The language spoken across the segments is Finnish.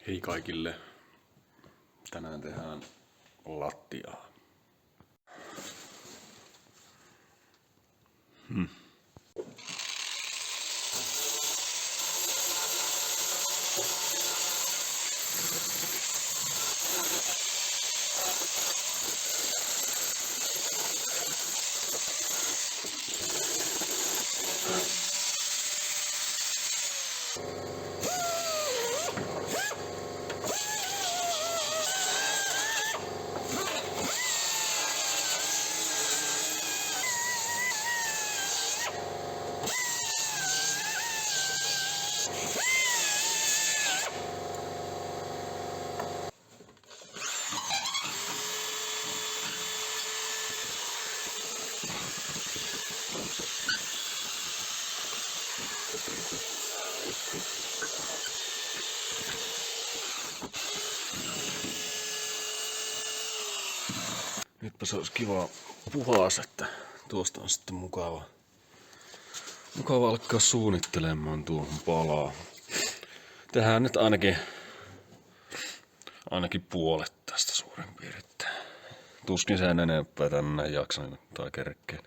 Hei kaikille. Tänään tehdään lattiaa. Nytpä se olisi kiva puhas, että tuosta on sitten mukava alkaa suunnittelemaan tuohon palaa. Tehdään nyt ainakin puolet tästä suurin piirtein. Tuskin sen enempää tänne jaksan tai kerkkeen.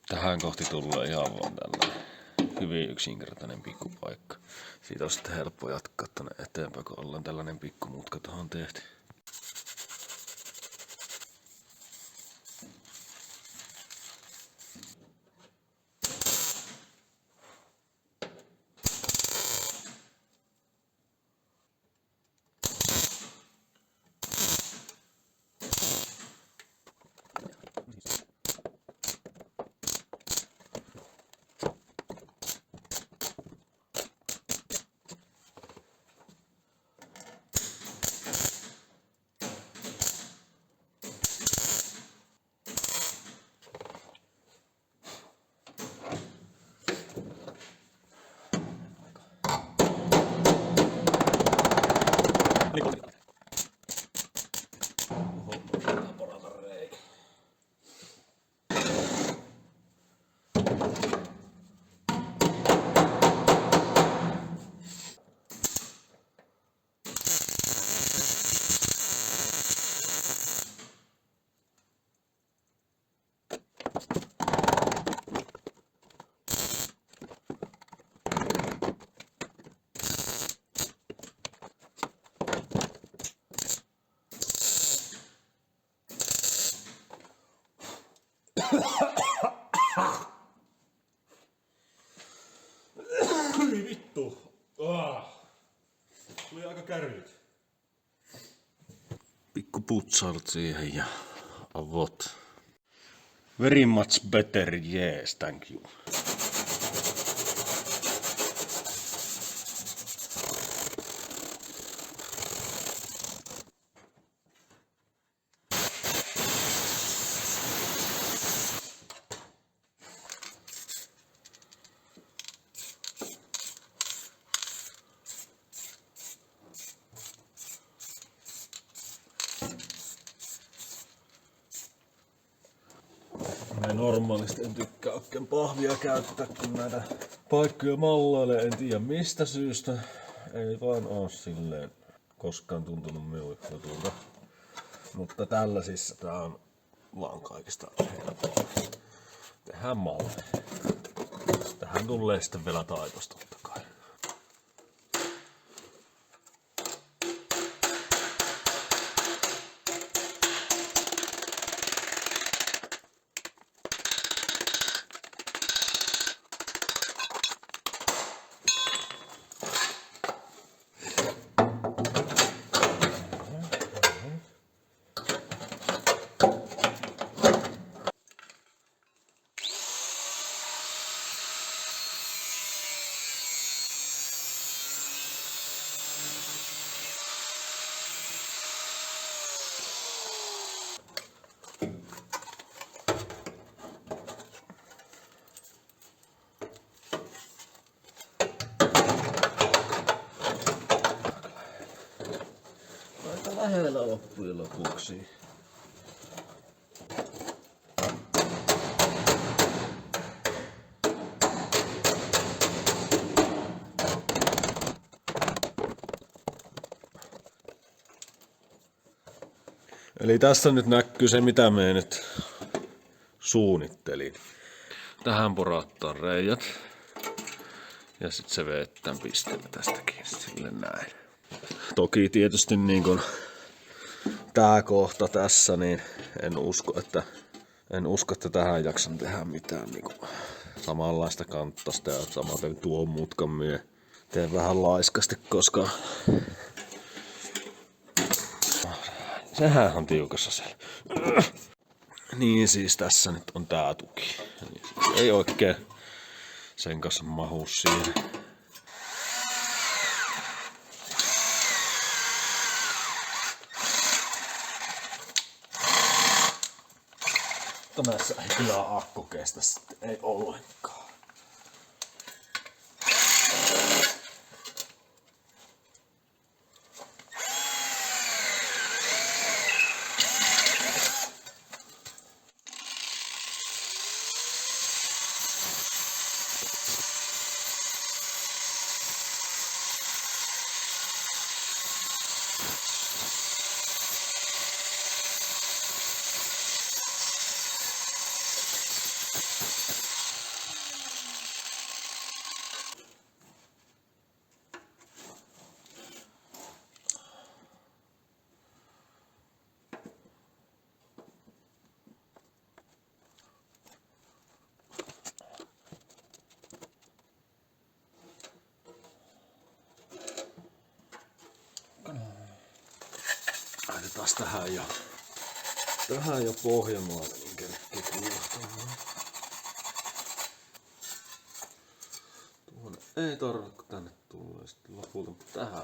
Tähän kohti tulee ihan vaan tällainen hyvin yksinkertainen pikkupaikka. Siitä on sitten helppo jatkaa tonne eteenpäin, kun ollaan tällainen pikkumutka tuohon tehty. Hyi vittu! Tuli aika kärryt. Pikku putsailut siihen ja avot. Very much better, yes, thank you. Normaalisti en tykkää oikein pahvia käyttää, kun näitä paikkoja mallailee, en tiedä mistä syystä. Ei vaan oo silleen koskaan tuntunut minun jutulta. Mutta tällaisissa tää on vaan kaikista helppo. Tehdään malleja. Tähän tulee sitten vielä taitosta totta kai. lähellä loppujen lopuksi. Eli tässä nyt näkyy se, mitä me nyt suunnittelin. Tähän porauttaa reijät. Ja sitten se vettään pisteellä tästäkin sille näin. Toki tietysti niin kun tää kohta tässä, niin en usko, että tähän jaksan tehdä mitään niin kun samanlaista kanttasta ja samaten tuon mutkan myö. Teen vähän laiskasti, koska sehän on tiukassa siellä. Niin siis tässä nyt on tää tuki. Eli siis ei oikein sen kanssa mahu siihen. Näissä ei kyllä akku kestä sitten, ei ollenkaan. Laitetaan tähän jo pohjamaalle, niin kerkkii kuulahtamaan. Tuonne ei tarvitse, kun tänne tulee sitten lopulta, mutta tähän.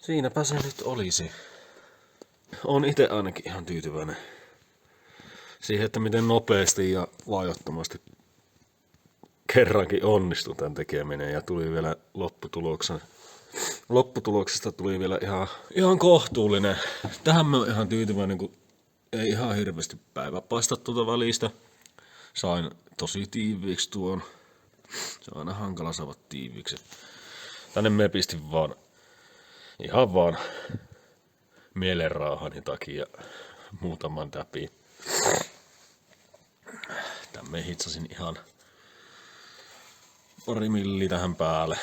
Siinäpä se nyt olisi. On itse ainakin ihan tyytyväinen siihen, että miten nopeasti ja vaiottomasti kerrankin onnistui tämän tekeminen ja tuli vielä lopputuloksesta tuli vielä ihan kohtuullinen. Tähän mä oon ihan tyytyväinen, kun ei ihan hirveästi päivä paista tuota välistä. Sain tosi tiiviiksi tuon. Se on aina hankala saada tiiviiksi. Tänne me pistin ihan vaan mielenraahani takia muutaman täpi. Tän me hitsasin ihan pari milli tähän päälle.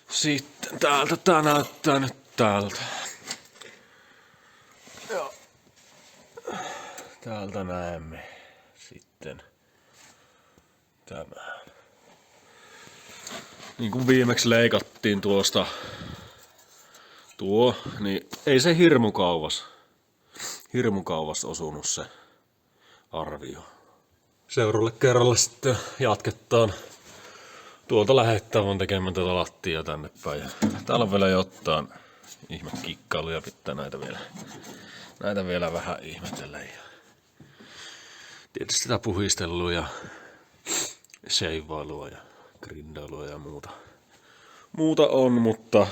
Sitten täältä tää näyttää nyt täältä. Joo. Täältä näemme sitten tämän. Niin kuin viimeksi leikattiin niin ei se hirmu kauas osunut se arvio. Seuraavalle kerralle sitten jatketaan. Tuolta lähettää tekemään tätä lattia tänne päin. Ja täällä on vielä jotain ihme kikkailuja, pitää näitä vielä vähän ihmetellä. Ja tietysti sitä puhistelua ja seivailua ja grindailua ja muuta on, mutta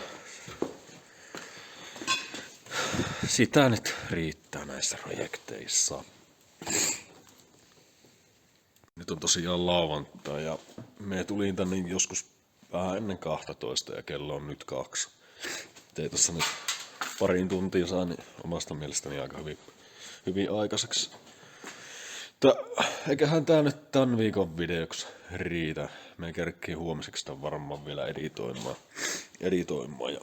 sitä nyt riittää näissä projekteissa. Nyt on tosiaan lauantai ja me tulin tänne joskus vähän ennen 12 ja kello on nyt 2. Ei tossa nyt pariin tuntiin saa niin omasta mielestäni aika hyvin aikaiseksi. Eiköhän tää nyt tän viikon videoksi riitä. Me kerkkiin huomiseksi tän varmaan vielä editoimaan ja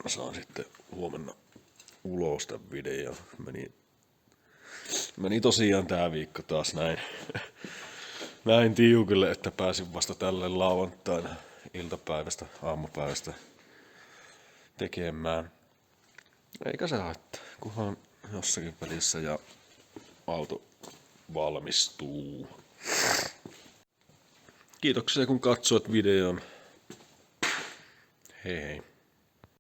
saan sitten huomenna ulos tän videon. Meni tosiaan tää viikko taas näin tiukille, että pääsin vasta tälle lauantaina iltapäivästä, aamupäivästä tekemään. Eikä se haittaa, kunhan jossakin välissä ja auto valmistuu. Kiitoksia kun katsoit videon. Hei hei.